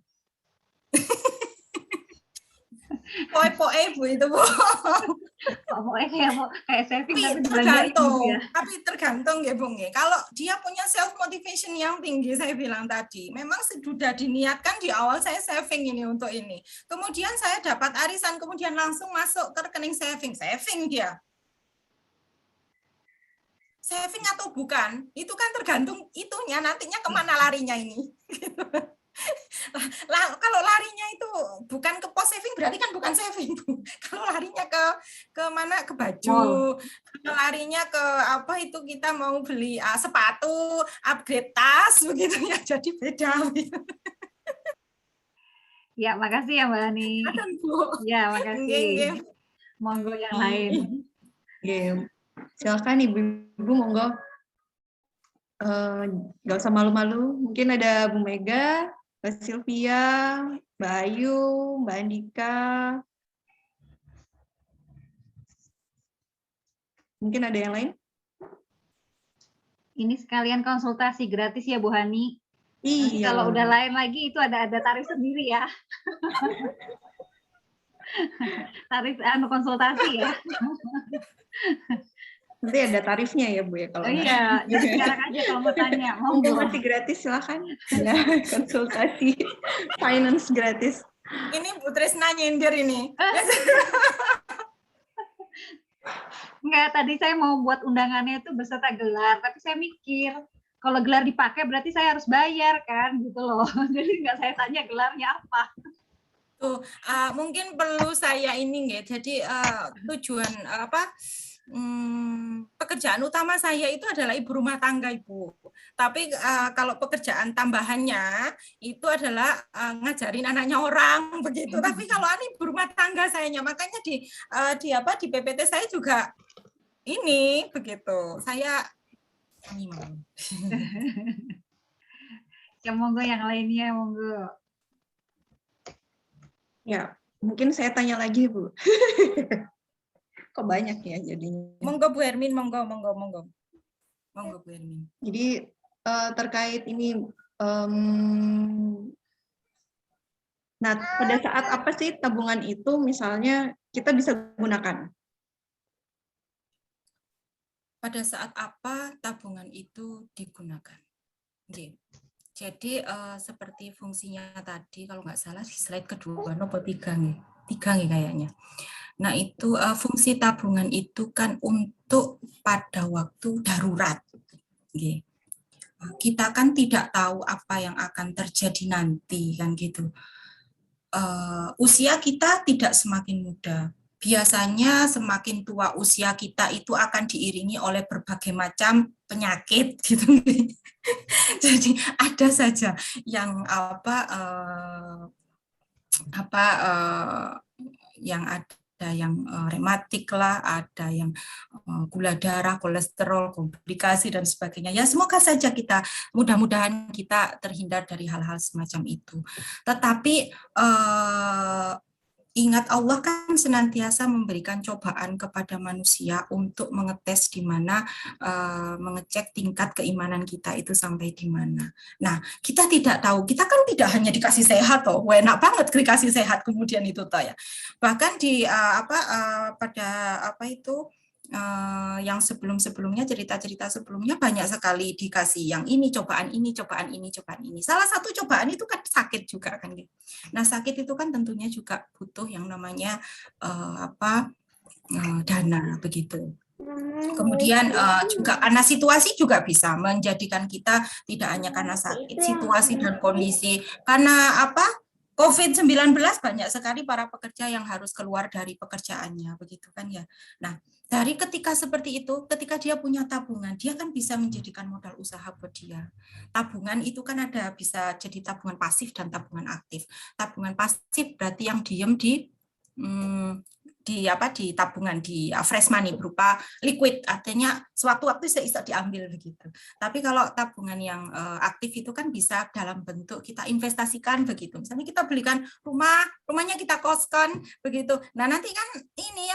poe Bu itu Bu. kayak saving tapi tergantung. Ya. Tapi tergantung ya Bung. Kalau dia punya self motivation yang tinggi, saya bilang tadi, memang sudah diniatkan di awal saya saving ini untuk ini. Kemudian saya dapat arisan, kemudian langsung masuk ke rekening saving dia. Saving atau bukan, itu kan tergantung itunya, nantinya kemana larinya ini. Kalau larinya itu bukan ke post saving, berarti kan bukan saving. Kalau larinya ke mana, ke baju, kalau larinya ke apa itu kita mau beli sepatu, upgrade tas, begitu ya, jadi beda. Ya, makasih ya Mbak Ani. Ya, makasih. Monggo yang lain. Silakan Ibu monggo. Nggak usah malu-malu. Mungkin ada Bu Mega, Mbak Sylvia, Mbak Ayu, Mbak Andika. Mungkin ada yang lain? Ini sekalian konsultasi gratis ya Bu Hani. Iya. Kalau udah lain lagi itu ada tarif sendiri ya. Tarif konsultasi ya. Nanti ada tarifnya ya Bu ya kalau iya, jadi sekarang aja kalau mau tanya, monggo. Masih gratis silakan. Ya, konsultasi finance gratis. Ini Bu Trisna nyindir ini. Enggak, tadi saya mau buat undangannya itu beserta gelar, tapi saya mikir kalau gelar dipakai berarti saya harus bayar kan, gitu loh. Jadi enggak saya tanya gelarnya apa. Tuh, mungkin perlu saya ini ya. Jadi tujuan pekerjaan utama saya itu adalah ibu rumah tangga Ibu. Tapi kalau pekerjaan tambahannya itu adalah ngajarin anaknya orang begitu. Tapi kalau ibu rumah tangga sayanya, makanya di PPT saya juga ini begitu. Saya ya monggo yang lainnya monggo. Ya, Mungkin saya tanya lagi, Bu. Kok banyak ya jadinya. Monggo Bu Hermin, monggo. Monggo Bu Hermin. Jadi terkait ini, nah pada saat apa sih tabungan itu misalnya kita bisa gunakan? Pada saat apa tabungan itu digunakan? Oke. Jadi seperti fungsinya tadi, kalau nggak salah di slide kedua, nomor 3 nih. 3 nih kayaknya. Nah itu fungsi tabungan itu kan untuk pada waktu darurat. Oke. Kita kan tidak tahu apa yang akan terjadi nanti kan gitu. Usia kita tidak semakin muda. Biasanya semakin tua usia kita itu akan diiringi oleh berbagai macam penyakit gitu. Jadi ada saja yang yang ada yang rematik lah, ada yang gula darah, kolesterol, komplikasi dan sebagainya. Ya semoga saja kita, mudah-mudahan kita terhindar dari hal-hal semacam itu. Tetapi ingat Allah kan senantiasa memberikan cobaan kepada manusia untuk mengetes di mana, mengecek tingkat keimanan kita itu sampai di mana. Nah, kita tidak tahu, kita kan tidak hanya dikasih sehat toh, enak banget dikasih sehat kemudian itu toh ya. Bahkan di yang sebelumnya cerita-cerita sebelumnya banyak sekali dikasih yang ini cobaan ini. Salah satu cobaan itu kan sakit juga kan gitu. Nah, sakit itu kan tentunya juga butuh yang namanya dana begitu. Kemudian juga karena situasi juga bisa menjadikan kita tidak hanya karena sakit, situasi dan kondisi. Karena COVID-19 banyak sekali para pekerja yang harus keluar dari pekerjaannya, begitu kan ya. Nah, dari ketika seperti itu, ketika dia punya tabungan, dia kan bisa menjadikan modal usaha buat dia. Tabungan itu kan ada, bisa jadi tabungan pasif dan tabungan aktif. Tabungan pasif berarti yang diem di tabungan, di fresh money berupa liquid, artinya suatu waktu bisa diambil begitu. Tapi kalau tabungan yang aktif itu kan bisa dalam bentuk kita investasikan begitu. Misalnya kita belikan rumahnya kita koskan begitu. Nah, nanti kan ini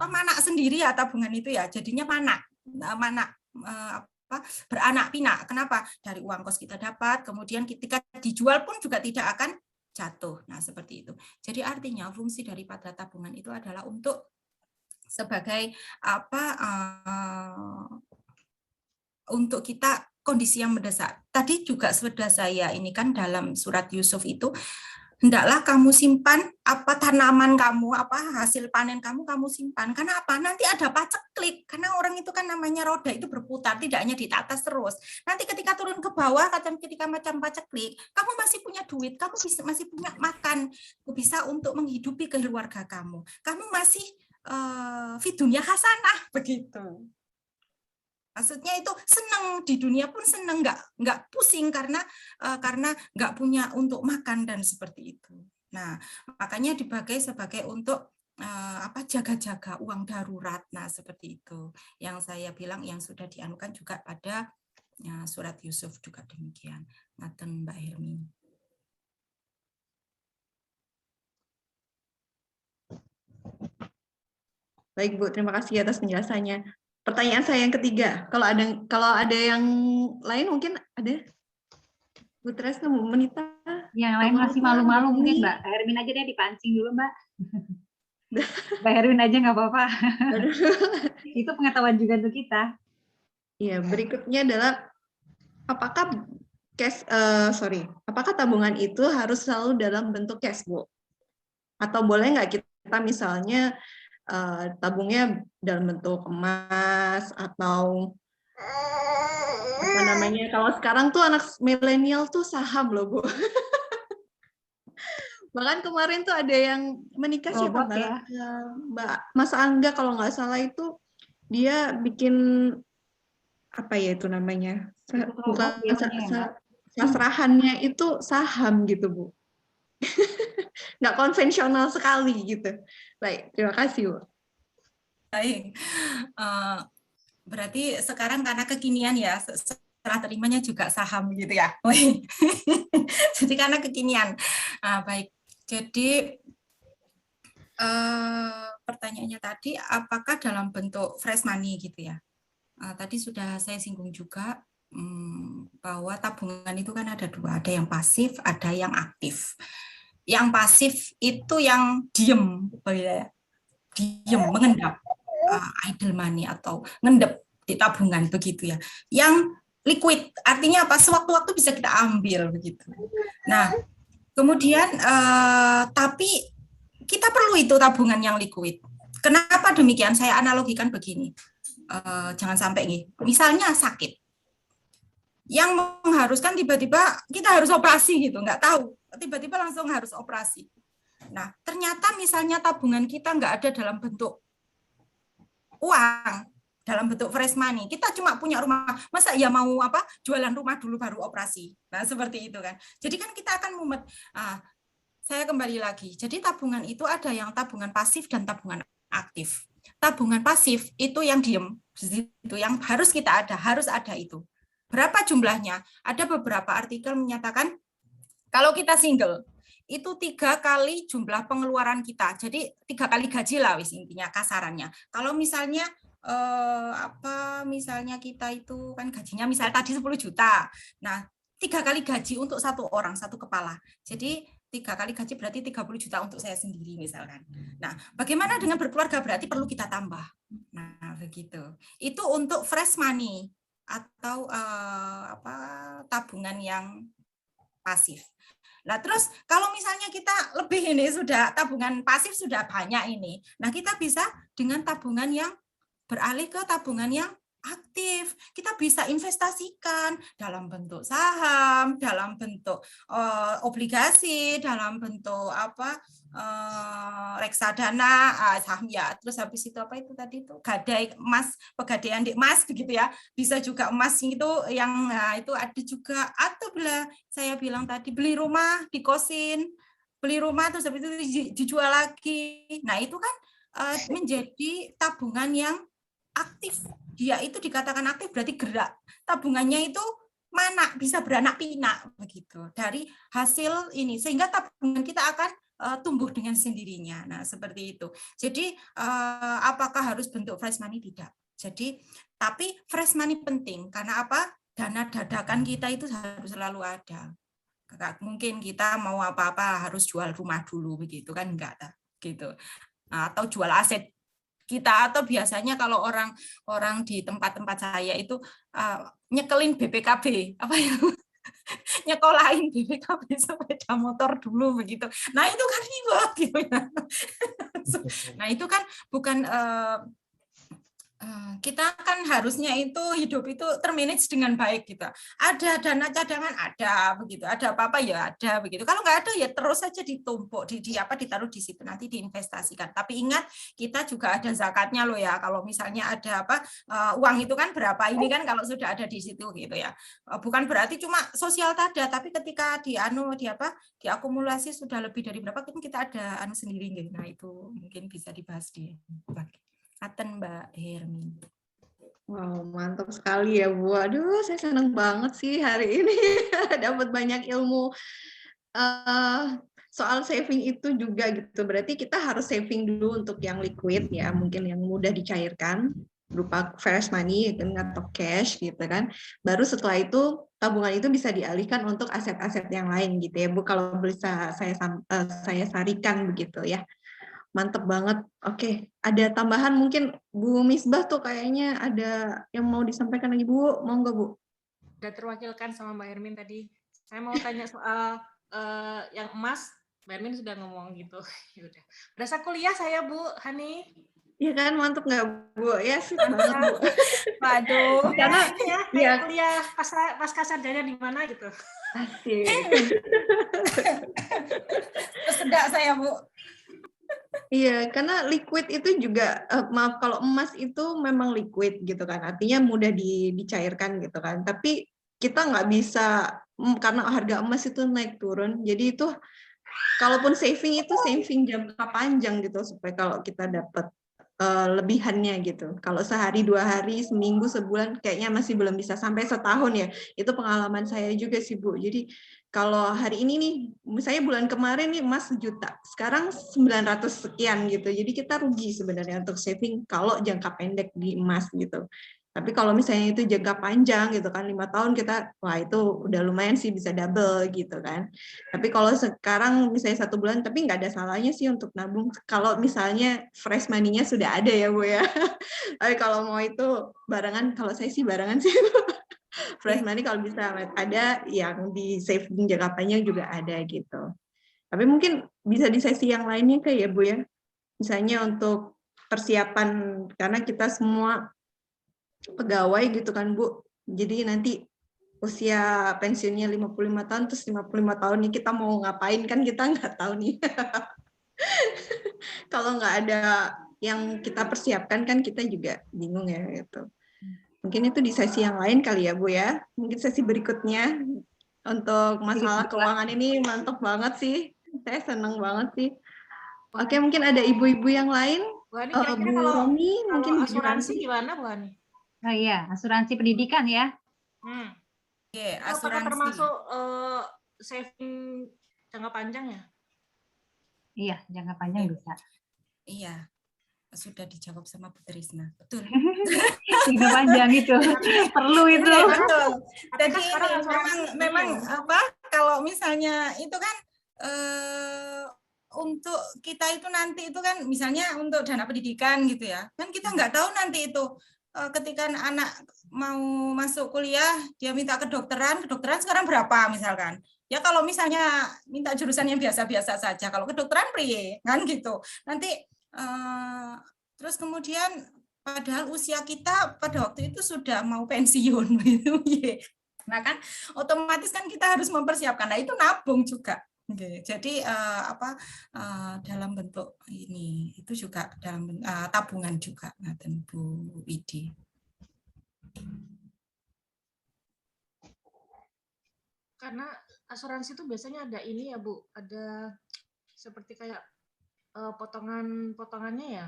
manak sendiri ya tabungan itu ya, jadinya beranak pinak. Kenapa? Dari uang kos kita dapat, kemudian ketika dijual pun juga tidak akan jatuh. Nah, seperti itu. Jadi artinya fungsi daripada tabungan itu adalah untuk sebagai untuk kita kondisi yang mendesak. Tadi juga sudah saya ini kan dalam surat Yusuf itu, hendaklah kamu simpan tanaman kamu, hasil panen kamu simpan. Karena apa? Nanti ada paceklik. Karena orang itu kan namanya roda itu berputar, tidak hanya di atas terus. Nanti ketika turun ke bawah, ketika macam paceklik, kamu masih punya duit, kamu masih punya makan, bisa untuk menghidupi keluarga kamu. Kamu masih fi dunya hasanah begitu. Maksudnya itu senang, di dunia pun senang, nggak pusing karena nggak punya untuk makan dan seperti itu. Nah, makanya dipakai sebagai untuk jaga-jaga uang darurat. Nah, seperti itu. Yang saya bilang yang sudah dianukan juga pada surat Yusuf juga demikian. Ngaten Mbak Hermi. Baik Bu, terima kasih atas penjelasannya. Pertanyaan saya yang ketiga, kalau ada yang lain mungkin ada? Bu Tresna, Bu Menita? Yang lain masih malu-malu mungkin Mbak Hermin aja deh, dipancing dulu Mbak. Mbak Hermin aja nggak apa-apa. Itu pengetahuan juga untuk kita. Iya, berikutnya adalah apakah tabungan itu harus selalu dalam bentuk cash, Bu? Atau boleh nggak kita misalnya tabungnya dalam bentuk emas atau kalau sekarang tuh anak milenial tuh saham loh Bu. Bahkan kemarin tuh ada yang menikah siapa Mbak Mas Angga kalau nggak salah itu dia bikin itu namanya sasrahannya itu saham gitu Bu. Nggak konvensional sekali gitu. Baik, terima kasih Bu. Baik, berarti sekarang karena kekinian ya, serah terimanya juga saham gitu ya. Jadi karena kekinian. Baik, Jadi pertanyaannya tadi, apakah dalam bentuk fresh money gitu ya? Tadi sudah saya singgung juga bahwa tabungan itu kan ada dua, ada yang pasif, ada yang aktif. Yang pasif itu yang diem, mengendap, idle money atau ngendep di tabungan begitu ya. Yang liquid artinya apa? Sewaktu-waktu bisa kita ambil begitu. Nah, kemudian tapi kita perlu itu tabungan yang liquid. Kenapa demikian? Saya analogikan begini. Jangan sampai nih. Misalnya sakit, yang mengharuskan tiba-tiba kita harus operasi gitu, nggak tahu. Tiba-tiba langsung harus operasi. Nah, ternyata misalnya tabungan kita nggak ada dalam bentuk uang, dalam bentuk fresh money. Kita cuma punya rumah, masa ya mau apa? Jualan rumah dulu baru operasi. Nah, seperti itu kan. Jadi kan kita akan mumet. Saya kembali lagi. Jadi tabungan itu ada yang tabungan pasif dan tabungan aktif. Tabungan pasif itu yang diem, itu yang harus kita ada, harus ada itu. Berapa jumlahnya? Ada beberapa artikel menyatakan kalau kita single itu 3 kali jumlah pengeluaran kita. Jadi 3 kali gaji lah wis intinya kasarannya. Kalau misalnya misalnya kita itu kan gajinya misalnya tadi 10 juta. Nah, 3 kali gaji untuk satu orang, satu kepala. Jadi 3 kali gaji berarti 30 juta untuk saya sendiri misalkan. Nah, bagaimana dengan berkeluarga berarti perlu kita tambah. Nah, begitu. Itu untuk fresh money atau tabungan yang pasif. Nah, terus kalau misalnya kita lebih ini sudah tabungan pasif sudah banyak ini. Nah, kita bisa dengan tabungan yang beralih ke tabungan yang aktif. Kita bisa investasikan dalam bentuk saham, dalam bentuk obligasi, dalam bentuk reksadana, saham ya. Terus habis itu apa itu tadi itu gadai emas, pegadaian di emas begitu ya. Bisa juga emas itu yang itu ada juga. Atau saya bilang tadi beli rumah dikosin, beli rumah terus habis itu dijual lagi. Nah, itu kan menjadi tabungan yang aktif. Dia itu dikatakan aktif berarti gerak. Tabungannya itu mana bisa beranak pinak begitu dari hasil ini, sehingga tabungan kita akan tumbuh dengan sendirinya. Nah, seperti itu. Jadi apakah harus bentuk fresh money? Tidak. Jadi tapi fresh money penting karena apa? Dana dadakan kita itu harus selalu ada. Mungkin kita mau apa-apa harus jual rumah dulu begitu kan, enggak gitu. Atau jual aset kita, atau biasanya kalau orang di tempat-tempat saya itu nyekelin BPKB apa ya, nyekolahin BPKB sepeda motor dulu begitu. Nah, itu kan ribet gitu ya. Nah, itu kan bukan kita kan harusnya itu hidup itu termanage dengan baik gitu. Ada dana cadangan ada begitu, ada apa-apa ya ada begitu. Kalau nggak ada ya terus saja ditumpuk ditaruh di situ nanti diinvestasikan. Tapi ingat kita juga ada zakatnya loh ya. Kalau misalnya ada uang itu kan berapa ini kan kalau sudah ada di situ gitu ya. Bukan berarti cuma sosial tada, tapi ketika diakumulasi sudah lebih dari berapa kita ada sendiri gitu. Nah, itu mungkin bisa dibahas di Aten Mbak Hermi. Wow, mantap sekali ya Bu. Aduh, saya senang banget sih hari ini dapat banyak ilmu soal saving itu juga gitu. Berarti kita harus saving dulu untuk yang liquid ya, mungkin yang mudah dicairkan berupa fresh money atau cash gitu kan. Baru setelah itu tabungan itu bisa dialihkan untuk aset-aset yang lain gitu ya Bu. Kalau bisa saya sarikan begitu ya. Mantep banget. Oke, ada tambahan mungkin Bu Misbah tuh kayaknya ada yang mau disampaikan lagi Bu, mau nggak Bu? Udah terwakilkan sama Mbak Hermin tadi. Saya mau tanya soal yang emas, Mbak Hermin sudah ngomong gitu. Yaudah. Berasa kuliah saya Bu Hani. Iya kan, mantep nggak Bu? Ya sih banget Bu. Waduh. Karena ya kuliah pasca sarjana di mana gitu. Asik. Tersedak saya Bu. Iya, karena liquid itu juga, maaf kalau emas itu memang liquid gitu kan, artinya mudah dicairkan gitu kan. Tapi kita nggak bisa, karena harga emas itu naik turun, jadi itu kalaupun saving itu saving jangka panjang gitu, supaya kalau kita dapat lebihannya gitu. Kalau sehari, 2 hari, seminggu, sebulan, kayaknya masih belum bisa sampai setahun ya. Itu pengalaman saya juga sih Bu. Jadi kalau hari ini nih, misalnya bulan kemarin nih emas 1 juta, sekarang 900 sekian gitu. Jadi kita rugi sebenarnya untuk saving kalau jangka pendek di emas gitu. Tapi kalau misalnya itu jangka panjang gitu kan, 5 tahun kita, wah itu udah lumayan sih bisa double gitu kan. Tapi kalau sekarang misalnya 1 bulan, tapi nggak ada salahnya sih untuk nabung. Kalau misalnya fresh money-nya sudah ada ya Bu ya. Tapi kalau mau itu barengan, kalau saya sih barengan sih. Fresh money kalau bisa ada, yang di saving jangka panjang juga ada gitu. Tapi mungkin bisa di sesi yang lainnya kayak ya Bu ya. Misalnya untuk persiapan, karena kita semua pegawai gitu kan Bu. Jadi nanti usia pensiunnya 55 tahun, terus 55 tahun nih kita mau ngapain kan kita nggak tahu nih. Kalau nggak ada yang kita persiapkan kan kita juga bingung ya gitu. Mungkin itu di sesi yang lain kali ya Bu ya. Mungkin sesi berikutnya untuk masalah keuangan ini mantap banget sih. Saya senang banget sih. Oke, mungkin ada ibu-ibu yang lain. Bu Hani, kira-kira Bu kalau Romi, mungkin asuransi gimana Bu Hani? Oh iya, asuransi pendidikan ya. Oke, Apakah asuransi. termasuk saving jangka panjang ya? Iya, jangka panjang bisa. Iya, sudah dijawab sama Bu Trisna. Betul. Jangka panjang itu perlu itu. Betul. Jadi sekarang memang apa? Kalau misalnya itu kan untuk kita itu nanti itu kan misalnya untuk dana pendidikan gitu ya. Kan kita nggak tahu nanti itu ketika anak mau masuk kuliah dia minta kedokteran sekarang berapa misalkan. Ya kalau misalnya minta jurusan yang biasa-biasa saja, kalau kedokteran priye kan gitu. Nanti terus kemudian padahal usia kita pada waktu itu sudah mau pensiun gitu. Nah kan otomatis kan kita harus mempersiapkan. Nah itu nabung juga. Oke, jadi dalam bentuk ini itu juga dalam tabungan juga, ngaten Bu Widi. Karena asuransi itu biasanya ada ini ya Bu, ada seperti kayak potongannya ya.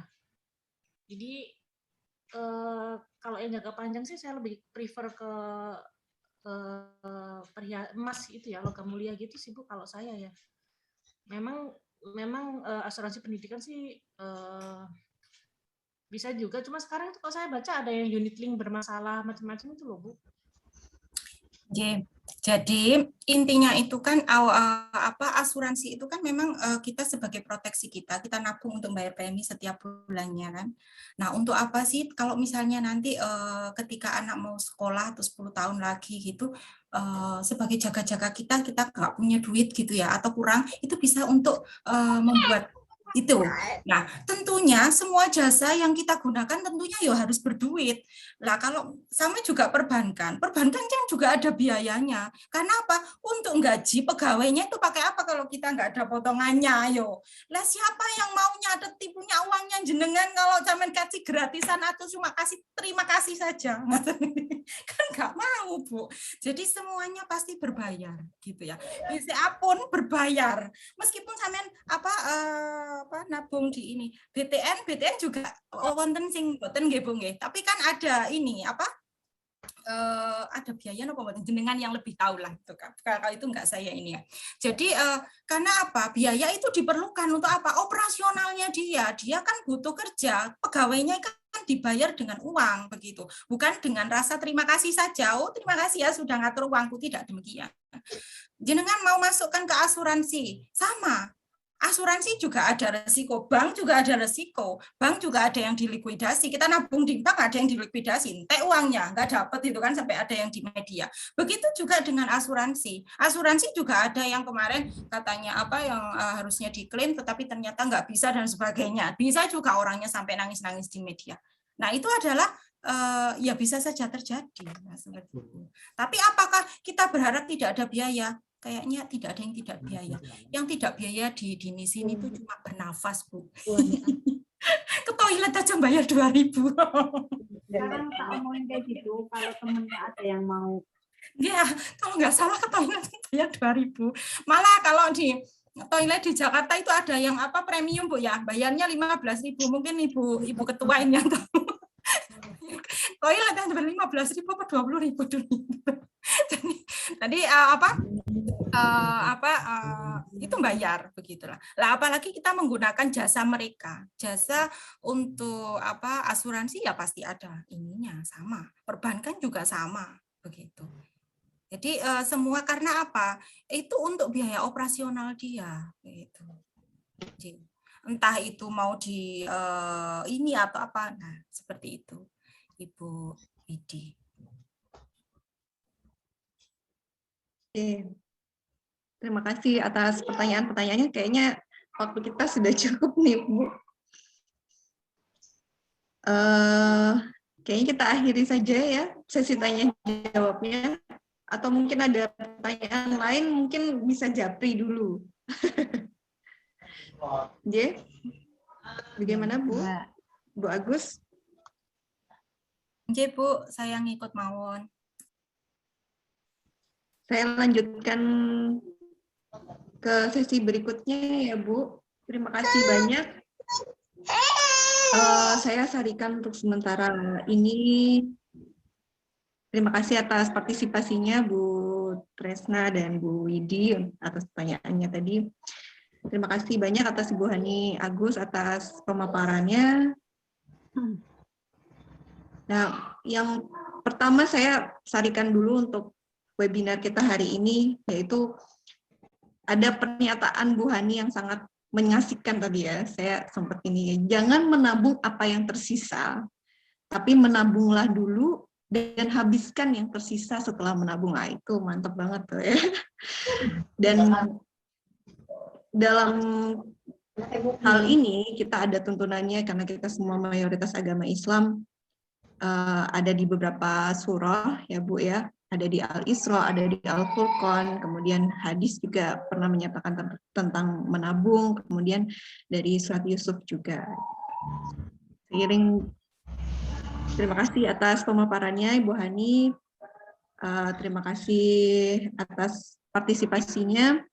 Jadi kalau yang jangka panjang sih saya lebih prefer ke emas itu ya, logam mulia gitu sih Bu kalau saya ya. Memang asuransi pendidikan sih bisa juga, cuma sekarang itu kalau saya baca ada yang unit link bermasalah macam-macam itu loh Bu. Jadi intinya itu kan asuransi itu kan memang kita sebagai proteksi kita nabung untuk bayar premi setiap bulannya kan. Nah untuk apa sih kalau misalnya nanti ketika anak mau sekolah atau 10 tahun lagi gitu sebagai jaga-jaga kita nggak punya duit gitu ya atau kurang, itu bisa untuk membuat itu. Nah, tentunya semua jasa yang kita gunakan tentunya ya harus berduit. Lah kalau sama juga perbankan kan juga ada biayanya. Karena apa? Untuk gaji pegawainya itu pakai apa kalau kita nggak ada potongannya, ayo. Lah siapa yang mau nyadeti punya uangnya jenengan kalau zaman kasih gratisan atau cuma kasih terima kasih saja? Kan nggak mau, Bu. Jadi semuanya pasti berbayar gitu ya. Bisa pun berbayar. Meskipun sampean nabung di ini BTN juga wonten sing boten nggih Bu nggih, tapi kan ada ini ada biaya nopo mboten jenengan yang lebih tahu lah itu kan. Kalau itu enggak saya ini ya. Jadi karena apa? Biaya itu diperlukan untuk apa? Operasionalnya dia kan butuh kerja, pegawainya kan dibayar dengan uang begitu. Bukan dengan rasa terima kasih saja. Oh, terima kasih ya sudah ngatur uangku, tidak demikian. Jenengan mau masukkan ke asuransi, sama. Asuransi juga ada resiko, bank juga ada resiko, bank juga ada yang dilikuidasi. Kita nabung di bank ada yang dilikuidasi, entek uangnya nggak dapat itu kan sampai ada yang di media. Begitu juga dengan asuransi. Asuransi juga ada yang kemarin katanya yang harusnya diklaim tetapi ternyata nggak bisa dan sebagainya. Bisa juga orangnya sampai nangis-nangis di media. Nah itu adalah ya bisa saja terjadi. Nah, seperti itu. Tapi apakah kita berharap tidak ada biaya? Kayaknya tidak ada yang tidak biaya. Yang tidak biaya di sini itu cuma bernafas, Bu. Ke toilet aja bayar 2.000. Sekarang tak omongin kayak gitu, kalau temennya ada yang mau. Ya, kalau nggak salah ke toilet bayar 2.000. Malah kalau di toilet di Jakarta itu ada yang premium, Bu ya. Bayarnya 15.000. Mungkin Ibu ketua ini yang tahu. Toilet yang 15.000 apa 20.000 dulu. Jadi itu bayar begitulah. Lah apalagi kita menggunakan jasa mereka, jasa untuk asuransi ya pasti ada ininya sama, perbankan juga sama begitu. Jadi semua karena apa? Itu untuk biaya operasional dia gitu. Jadi, entah itu mau di ini atau apa, nah seperti itu, Ibu Widi. Oke. Terima kasih atas pertanyaan-pertanyaannya. Kayaknya waktu kita sudah cukup nih, Bu. Kayaknya kita akhiri saja ya sesi tanya jawabnya. Atau mungkin ada pertanyaan lain, mungkin bisa japri dulu. J, bagaimana Bu? Bu Agus? J, Bu, saya ngikut mawon. Saya lanjutkan ke sesi berikutnya ya Bu. Terima kasih banyak. Saya sarikan untuk sementara ini. Terima kasih atas partisipasinya Bu Tresna dan Bu Widi atas pertanyaannya tadi. Terima kasih banyak atas Ibu Hani Agus atas pemaparannya. Nah, yang pertama saya sarikan dulu untuk webinar kita hari ini, yaitu ada pernyataan Bu Hani yang sangat mengasihkan tadi ya. Saya sempat ini, jangan menabung apa yang tersisa, tapi menabunglah dulu dan habiskan yang tersisa setelah menabung. Nah, itu mantap banget tuh ya. Dan dalam hal ini kita ada tuntunannya karena kita semua mayoritas agama Islam, ada di beberapa surah ya Bu ya. Ada di Al-Isra, ada di Al-Furqan, kemudian hadis juga pernah menyatakan tentang menabung, kemudian dari surat Yusuf juga. Terima kasih atas pemaparannya Ibu Hani, terima kasih atas partisipasinya.